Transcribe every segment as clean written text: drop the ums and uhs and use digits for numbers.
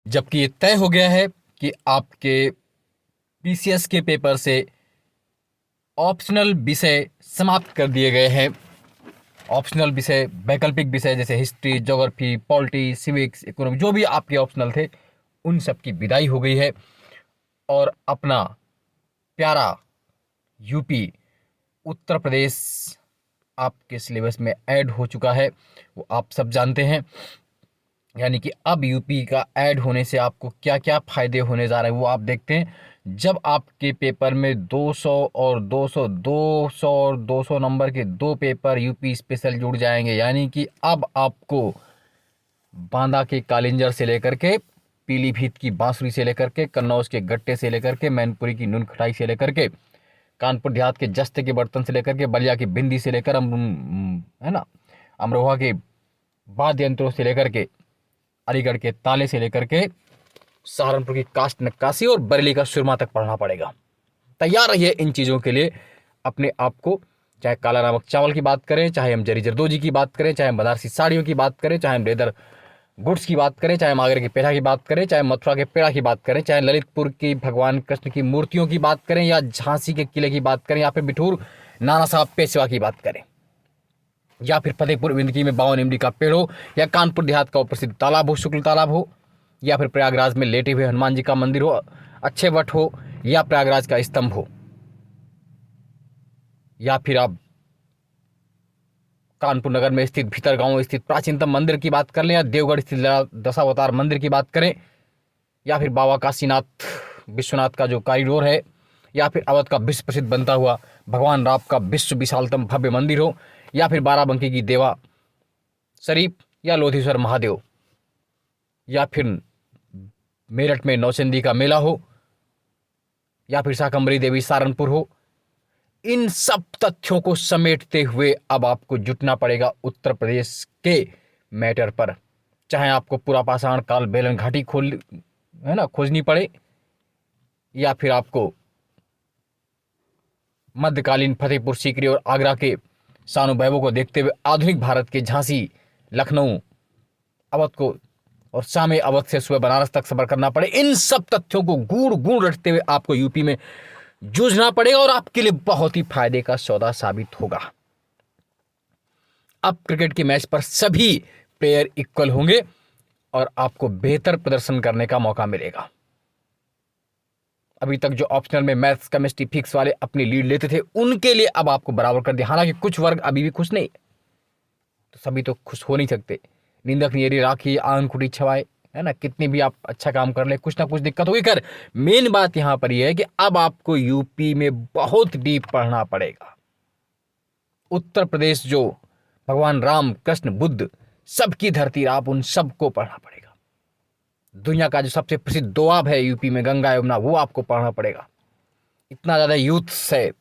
जबकि ये तय हो गया है कि आपके पीसीएस के पेपर से ऑप्शनल विषय समाप्त कर दिए गए हैं। ऑप्शनल विषय, वैकल्पिक विषय जैसे history, geography, polity, civics, economy, जो भी आपके ऑप्शनल थे उन सब की विदाई हो गई है और अपना प्यारा यूपी, उत्तर प्रदेश आपके सिलेबस में ऐड हो चुका है, वो आप सब जानते हैं। यानी कि अब यूपी का ऐड होने से आपको क्या क्या फ़ायदे होने जा रहे हैं वो आप देखते हैं। जब आपके पेपर में 200 और 200 200 और 200 नंबर के दो पेपर यूपी स्पेशल जुड़ जाएंगे, यानी कि अब आपको बांदा के कालिंजर से लेकर के, पीलीभीत की बांसुरी से लेकर के, कन्नौज के गट्टे से लेकर के, मैनपुरी की नून खटाई से लेकर के, कानपुर देहात के जस्ते के बर्तन से लेकर के, बलिया की बिंदी से लेकर है ना, अमरोहा के वाद्य यंत्रों से लेकर के, अलीगढ़ के ताले से लेकर के, सहारनपुर की कास्ट नक्काशी और बरेली का सुरमा तक पढ़ना पड़ेगा। तैयार रहिए इन चीज़ों के लिए अपने आप को। चाहे काला नमक चावल की बात करें, चाहे हम जरी जरदोजी की बात करें, चाहे हम बनारसी साड़ियों की बात करें, चाहे हम लेदर गुड्स की बात करें, चाहे हम आगरे के पेड़ा की बात करें, चाहे मथुरा के पेड़ा की बात करें, चाहे ललितपुर की भगवान कृष्ण की मूर्तियों की बात करें, या झांसी के किले की बात करें, या फिर बिठूर नाना साहब पेशवा की बात करें, या फिर फतेहपुर बिंदकी में 52 इमली का पेड़ हो, या कानपुर देहात का प्रसिद्ध तालाब हो, शुक्ल तालाब हो, या फिर प्रयागराज में लेटे हुए हनुमान जी का मंदिर हो, अच्छे वट हो, या प्रयागराज का स्तंभ हो, या फिर आप कानपुर नगर में स्थित भीतरगांव स्थित प्राचीनतम मंदिर की बात कर लें, या देवगढ़ स्थित दशावतार मंदिर की बात करें, या फिर बाबा काशीनाथ विश्वनाथ का जो कॉरिडोर है, या फिर अवध का विश्व प्रसिद्ध बनता हुआ भगवान राम का विश्व विशालतम भव्य मंदिर हो, या फिर बाराबंकी की देवा शरीफ, या लोधीश्वर महादेव, या फिर मेरठ में नौचंदी का मेला हो, या फिर शाकंभरी देवी सहारनपुर हो, इन सब तथ्यों को समेटते हुए अब आपको जुटना पड़ेगा उत्तर प्रदेश के मैटर पर। चाहे आपको पूरा पाषाण काल बेलन घाटी खोजनी पड़े, या फिर आपको मध्यकालीन फतेहपुर सीकरी और आगरा के शान वैभव को देखते हुए आधुनिक भारत के झांसी, लखनऊ, अवध को और शाम अवध से सुबह बनारस तक सफर करना पड़े, इन सब तथ्यों को गूढ़ गूढ़ रटते हुए आपको यूपी में जूझना पड़ेगा और आपके लिए बहुत ही फायदे का सौदा साबित होगा। अब क्रिकेट के मैच पर सभी प्लेयर इक्वल होंगे और आपको बेहतर प्रदर्शन करने का मौका मिलेगा। अभी तक जो ऑप्शनल में मैथ्स, केमिस्ट्री, फिजिक्स वाले अपनी लीड लेते थे उनके लिए अब आपको बराबर कर दिया। हालांकि कुछ वर्ग अभी भी खुश नहीं, तो सभी तो खुश हो नहीं सकते। निंदक नियरी राखी आंगन खुटी छवाए, है ना, कितनी भी आप अच्छा काम कर ले कुछ ना कुछ दिक्कत होगी। कर मेन बात यहां पर यह है कि अब आपको यूपी में बहुत डीप पढ़ना पड़ेगा। उत्तर प्रदेश जो भगवान राम, कृष्ण, बुद्ध सबकी धरती, आप उन सबको पढ़ना पड़ेगा। दुनिया का जो सबसे प्रसिद्ध दोआब है यूपी में, गंगा यमुना, वो आपको पढ़ना पड़ेगा। इतना ज्यादा यूथ है,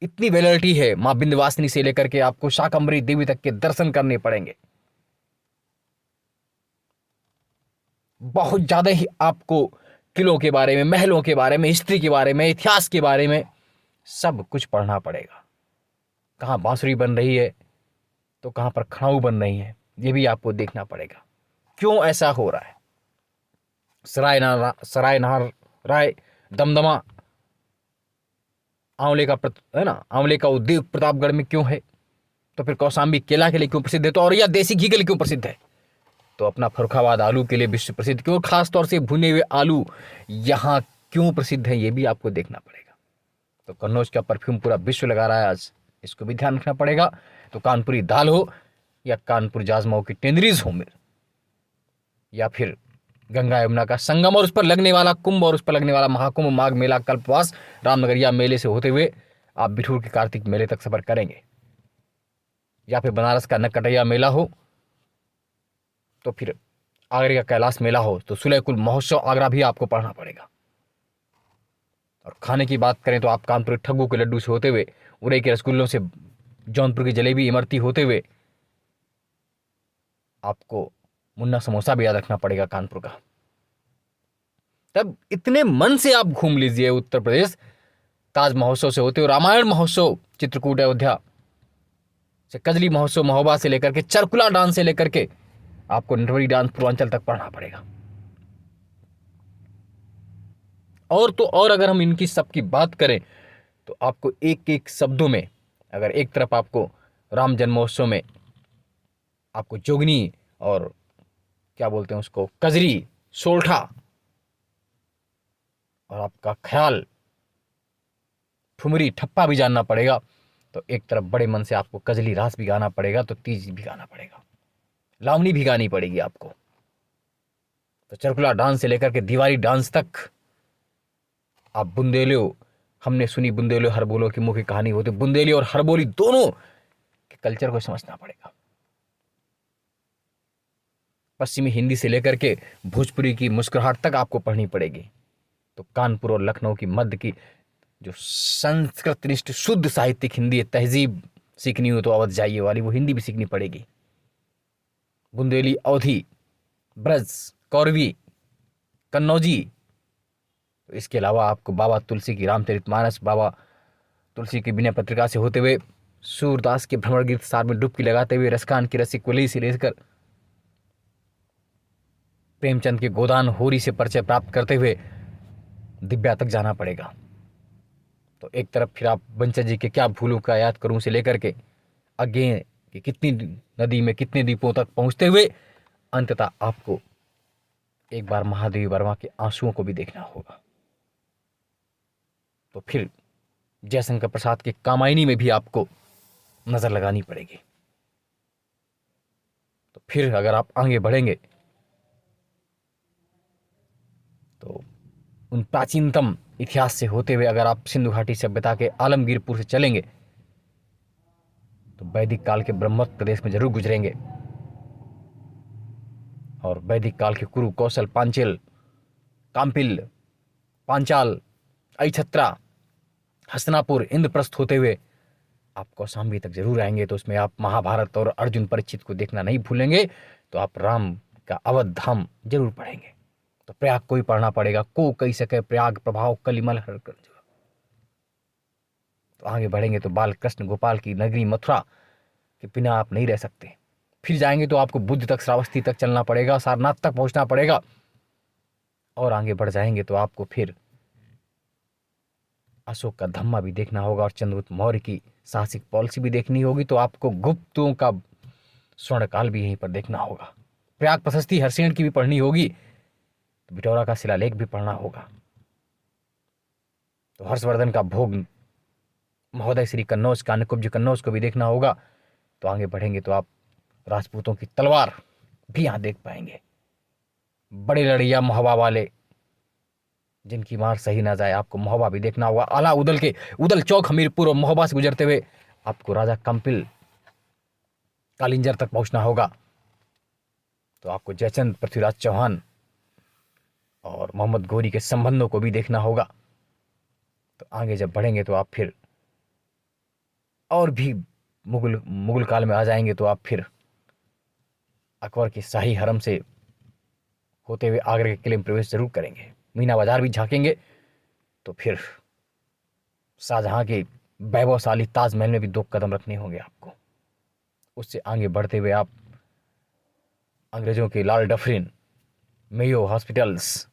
इतनी वैलिडिटी है, मां विंध्यवासिनी से लेकर के आपको शाकंभरी देवी तक के दर्शन करने पड़ेंगे। बहुत ज्यादा ही आपको किलों के बारे में, महलों के बारे में, हिस्ट्री के बारे में, इतिहास के बारे में सब कुछ पढ़ना पड़ेगा। कहाँ बांसुरी बन रही है तो कहाँ पर खड़ाऊ बन रही है, ये भी आपको देखना पड़ेगा। क्यों ऐसा हो रहा है? सराय नार राय, दमदमा, आंवले का है ना, आंवले का उद्योग प्रतापगढ़ में क्यों है? तो फिर कौशाम्बी केला के लिए क्यों प्रसिद्ध है? तो और यह देसी घी के लिए क्यों प्रसिद्ध है? तो अपना फर्रुखाबाद आलू के लिए विश्व प्रसिद्ध क्यों? खास तौर से भुने हुए आलू यहाँ क्यों प्रसिद्ध है, ये भी आपको देखना पड़ेगा। तो कन्नौज का परफ्यूम पूरा विश्व लगा रहा है आज, इसको भी ध्यान रखना पड़ेगा। तो कानपुरी दाल हो, या कानपुर जाजमाऊ की टेंडरीज हो, या फिर गंगा यमुना का संगम और उस पर लगने वाला कुंभ और उस पर लगने वाला महाकुंभ, माघ मेला, कल्पवास, रामनगरिया मेले से होते हुए आप बिठूर के कार्तिक मेले तक सफर करेंगे, या फिर बनारस का नकटैया मेला हो, तो फिर आगरे का कैलाश मेला हो, तो सुलह कुल महोत्सव आगरा भी आपको पढ़ना पड़ेगा। और खाने की बात करें तो आप कानपुर ठग्गू के लड्डू से होते हुए, उड़े के रसगुल्लों से जौनपुर की जलेबी, इमरती होते हुए आपको मुन्ना समोसा भी याद रखना पड़ेगा कानपुर का। तब इतने मन से आप घूम लीजिए उत्तर प्रदेश, ताज महोत्सव से होते हुए रामायण महोत्सव चित्रकूट अयोध्या से, कजली महोत्सव महोबा से लेकर के, चरकुला डांस से लेकर के आपको नटवरी डांस पूर्वांचल तक पढ़ना पड़ेगा। और तो और अगर हम इनकी सबकी बात करें तो आपको एक एक शब्दों में, अगर एक तरफ आपको राम जन्मोत्सव में आपको जोगनी और क्या बोलते हैं उसको, कजरी, सोल्ठा और आपका ख्याल, ठुमरी, ठप्पा भी जानना पड़ेगा, तो एक तरफ बड़े मन से आपको कजली रास भी गाना पड़ेगा, तो तीज भी गाना पड़ेगा, लावनी भी गानी पड़ेगी आपको। तो चरकुला डांस से लेकर के दीवारी डांस तक आप बुंदेलियो, हमने सुनी बुंदेलियो हरबोलो की मुख्य कहानी होती, बुंदेली और हरबोली दोनों के कल्चर को समझना पड़ेगा। पश्चिमी हिंदी से लेकर के भोजपुरी की मुस्कुराहट तक आपको पढ़नी पड़ेगी। तो कानपुर और लखनऊ की मध्य की जो संस्कृतनिष्ठ शुद्ध साहित्यिक हिंदी है, तहजीब सीखनी हो तो अवध जाइए वाली, वो हिंदी भी सीखनी पड़ेगी। बुंदेली, अवधी, ब्रज, कौरवी, कन्नौजी। तो इसके अलावा आपको बाबा तुलसी की रामचरितमानस, बाबा तुलसी की विनय पत्रिका से होते हुए, सूरदास के भ्रमर गीत सार में डुबकी लगाते हुए, रसखान की रसिक वली से लेकर प्रेमचंद के गोदान होरी से परिचय प्राप्त करते हुए दिव्या तक जाना पड़ेगा। तो एक तरफ फिर आप बंचर जी के क्या भूलूं का याद करूं से लेकर के अज्ञे कि कितनी नदी में कितने द्वीपों तक पहुंचते हुए अंततः आपको एक बार महादेवी वर्मा के आंसुओं को भी देखना होगा। तो फिर जयशंकर प्रसाद के कामायनी में भी आपको नजर लगानी पड़ेगी। तो फिर अगर आप आगे बढ़ेंगे तो उन प्राचीनतम इतिहास से होते हुए अगर आप सिंधु घाटी सभ्यता के आलमगीरपुर से चलेंगे तो वैदिक काल के ब्रह्मोत्तर प्रदेश में जरूर गुजरेंगे, और वैदिक काल के कुरु, कौशल, पांचल, काम्पिल, पांचाल, अहिछत्रा, हस्तिनापुर, इंद्रप्रस्थ होते हुए आप कौशाम्बी तक जरूर आएंगे। तो उसमें आप महाभारत और अर्जुन परीक्षित को देखना नहीं भूलेंगे। तो आप राम का अवध धाम जरूर पढ़ेंगे। तो प्रयाग को ही पढ़ना पड़ेगा, को कही सके प्रयाग प्रभाव कलिमल हर कर। तो आगे बढ़ेंगे तो बाल कृष्ण गोपाल की नगरी मथुरा के बिना आप नहीं रह सकते। फिर जाएंगे तो आपको बुद्ध तक, श्रावस्ती तक चलना पड़ेगा, सारनाथ तक पहुंचना पड़ेगा। और आगे बढ़ जाएंगे तो आपको फिर अशोक का धम्मा भी देखना होगा और चंद्रगुप्त मौर्य की साहसिक पॉलिसी भी देखनी होगी। तो आपको गुप्तों का स्वर्णकाल भी यहीं पर देखना होगा। प्रयाग प्रशस्ति हरसेन की भी पढ़नी होगी, तो बिटौरा का शिलालेख भी पढ़ना होगा। तो हर्षवर्धन का भोग महोदय श्री कन्नौज का, निकुंज कन्नौज को भी देखना होगा। तो आगे बढ़ेंगे तो आप राजपूतों की तलवार भी यहां देख पाएंगे। बड़े लड़िया महोबा वाले जिनकी मार सही ना जाए, आपको महोबा भी देखना होगा। आला उदल के उदल चौक, हमीरपुर और महोबा से गुजरते हुए आपको राजा कंपिल, कालिंजर तक पहुंचना होगा। तो आपको जयचंद, पृथ्वीराज चौहान और मोहम्मद गोरी के संबंधों को भी देखना होगा। तो आगे जब बढ़ेंगे तो आप फिर और भी मुगल काल में आ जाएंगे। तो आप फिर अकबर के शाही हरम से होते हुए आगरा के किले में प्रवेश जरूर करेंगे, मीना बाजार भी झांकेंगे। तो फिर शाहजहां के वैभवशाली ताजमहल में भी 2 कदम रखने होंगे आपको। उससे आगे बढ़ते हुए आप अंग्रेजों के लाल डफरिन, मेयो हॉस्पिटल्स,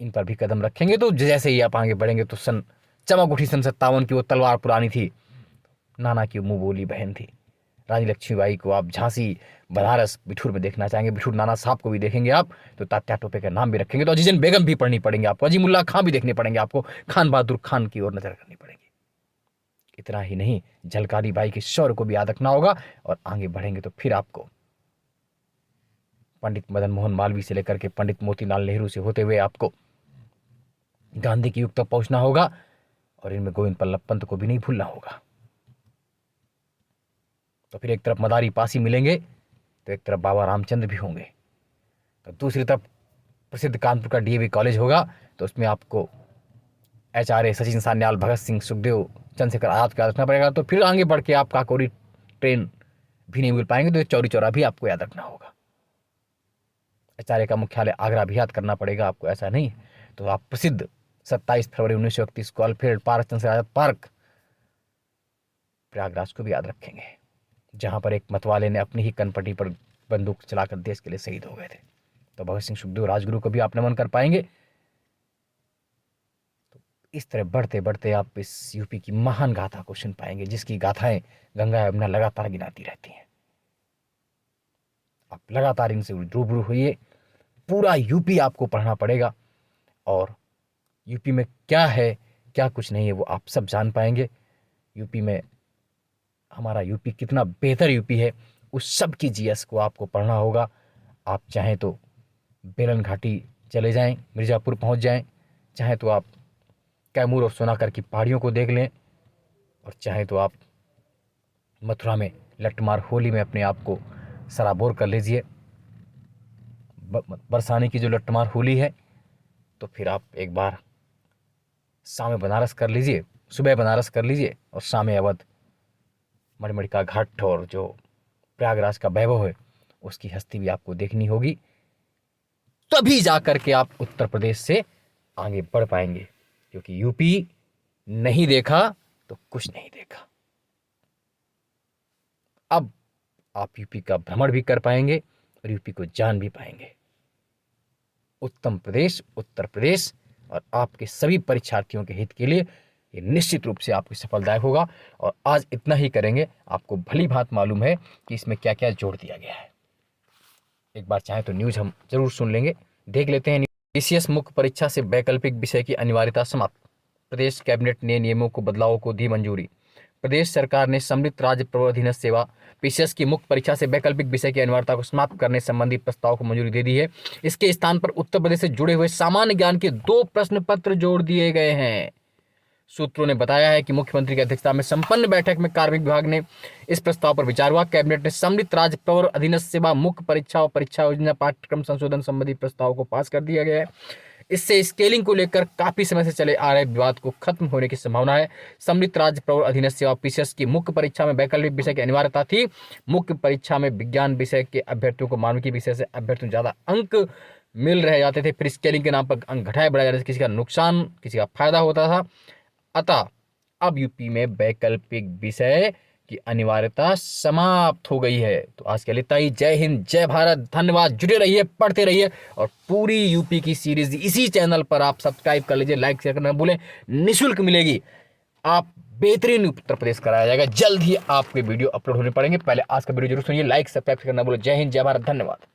इन पर भी कदम रखेंगे। तो जैसे ही आप आगे बढ़ेंगे तो चमक उठी सन 57 की वो तलवार पुरानी थी, नाना की मुंह बोली बहन थी। रानी लक्ष्मीबाई को आप झांसी, बनारस, बिठूर में देखना चाहेंगे। बिठूर नाना साहब को भी देखेंगे आप। तो तात्या टोपे का नाम भी रखेंगे। तो अजीजन बेगम भी पढ़नी पड़ेंगे आपको, अजीमुल्ला खां भी देखने पड़ेंगे आपको, खान बहादुर खान की ओर नजर करनी पड़ेगी। इतना ही नहीं, झलकारी बाई के शौर्य को भी याद रखना होगा। और आगे बढ़ेंगे तो फिर आपको पंडित मदन मोहन मालवीय से लेकर के पंडित मोतीलाल नेहरू से होते हुए आपको गांधी के युग तक पहुंचना होगा। और इनमें गोविंद बल्लभ पंत को भी नहीं भूलना होगा। तो फिर एक तरफ मदारी पासी मिलेंगे तो एक तरफ बाबा रामचंद्र भी होंगे। तो दूसरी तरफ प्रसिद्ध कानपुर का डीएवी कॉलेज होगा। तो उसमें आपको एचआरए, सचिन सान्याल, भगत सिंह, सुखदेव, चंद्रशेखर आजाद को याद रखना पड़ेगा। तो फिर आगे बढ़ के आप काकोरी ट्रेन भी नहीं मिल पाएंगे, तो चौरी चौरा भी आपको याद रखना होगा। एचआरए का मुख्यालय आगरा भी याद करना पड़ेगा आपको, ऐसा नहीं। तो आप प्रसिद्ध 27 फरवरी 1931 को Alfred park, Chandrashekhar Azad park, Prayagraj को भी याद रखेंगे, जहां पर एक मतवाले ने अपनी ही कनपटी पर बंदूक चलाकर देश के लिए शहीद हो गए थे। तो भगत सिंह, सुखदेव, राजगुरु को भी आप नमन कर पाएंगे। इस तरह बढ़ते बढ़ते आप इस यूपी की महान गाथा को सुन पाएंगे, जिसकी गाथाएं गंगा यमुना लगातार गिनाती रहती हैं। आप लगातार इनसे रूबरू होइए, पूरा यूपी आपको पढ़ना पड़ेगा, और यूपी में क्या है क्या कुछ नहीं है वो आप सब जान पाएंगे। यूपी में हमारा यूपी कितना बेहतर यूपी है, उस सब की जीएस को आपको पढ़ना होगा। आप चाहें तो बेलन घाटी चले जाएं, मिर्ज़ापुर पहुंच जाएं, चाहें तो आप कैमूर और सोनाकर की पहाड़ियों को देख लें, और चाहें तो आप मथुरा में लट्टमार होली में अपने आप को सराबोर कर लीजिए। बरसाने की जो लट्टमार होली है, तो फिर आप एक बार शाम बनारस कर लीजिए, सुबह बनारस कर लीजिए, और शाम अवध, मणिमणिका घाट और जो प्रयागराज का वैभव है उसकी हस्ती भी आपको देखनी होगी। तभी जाकर के आप उत्तर प्रदेश से आगे बढ़ पाएंगे, क्योंकि यूपी नहीं देखा तो कुछ नहीं देखा। अब आप यूपी का भ्रमण भी कर पाएंगे और यूपी को जान भी पाएंगे। उत्तम प्रदेश उत्तर प्रदेश और आपके सभी परीक्षार्थियों के हित के लिए ये निश्चित रूप से आपको सफलदायक होगा। और आज इतना ही करेंगे, आपको भली भांति मालूम है कि इसमें क्या क्या जोड़ दिया गया है। एक बार चाहे तो न्यूज़ हम जरूर सुन लेंगे, देख लेते हैं। पीसीएस मुख्य परीक्षा से वैकल्पिक विषय की अनिवार्यता समाप्त, प्रदेश कैबिनेट ने नियमों को बदलावों को दी मंजूरी। प्रदेश सरकार ने सम्मिलित राज्य प्रवर्धन सेवा पीसीएस की मुख्य परीक्षा से वैकल्पिक विषय की अनिवार्यता को समाप्त करने संबंधी प्रस्ताव को मंजूरी दे दी है। इसके स्थान पर उत्तर प्रदेश से जुड़े हुए सामान्य ज्ञान के 2 प्रश्न पत्र जोड़ दिए गए हैं। सूत्रों ने बताया है कि मुख्यमंत्री की अध्यक्षता में संपन्न बैठक में कार्मिक विभाग ने इस प्रस्ताव पर विचार हुआ। कैबिनेट ने सम्मिलित राज्य प्रवर अधीनस्थ सेवा मुख्य परीक्षा और परीक्षा योजना पाठ्यक्रम संशोधन संबंधी प्रस्ताव को पास कर दिया गया है। इससे स्केलिंग को लेकर काफी समय से चले आ रहे विवाद को खत्म होने की संभावना है। सम्मिलित राज्य प्रवर अधीनस्थ सेवा पीसीएस की मुख्य परीक्षा में वैकल्पिक विषय की अनिवार्यता थी। मुख्य परीक्षा में विज्ञान विषय के अभ्यर्थियों को मानविकी विषय से अभ्यर्थियों ज्यादा अंक मिल रहे जाते थे, फिर स्केलिंग के नाम पर अंक घटाए बढ़ाए जाते थे, किसी का नुकसान किसी का फायदा होता था। अतः अब यूपी में वैकल्पिक विषय की अनिवार्यता समाप्त हो गई है। तो आज के लिए इतना ही। जय हिंद, जय भारत, धन्यवाद। जुड़े रहिए, पढ़ते रहिए, और पूरी यूपी की सीरीज इसी चैनल पर आप सब्सक्राइब कर लीजिए, लाइक शेयर करना भूलें, निःशुल्क मिलेगी। आप बेहतरीन उत्तर प्रदेश कराया जाएगा। जल्द ही आपके वीडियो अपलोड होने पड़ेंगे। पहले आज का वीडियो जरूर सुनिए, लाइक सब्सक्राइब करना भूलें। जय हिंद, जय भारत, धन्यवाद।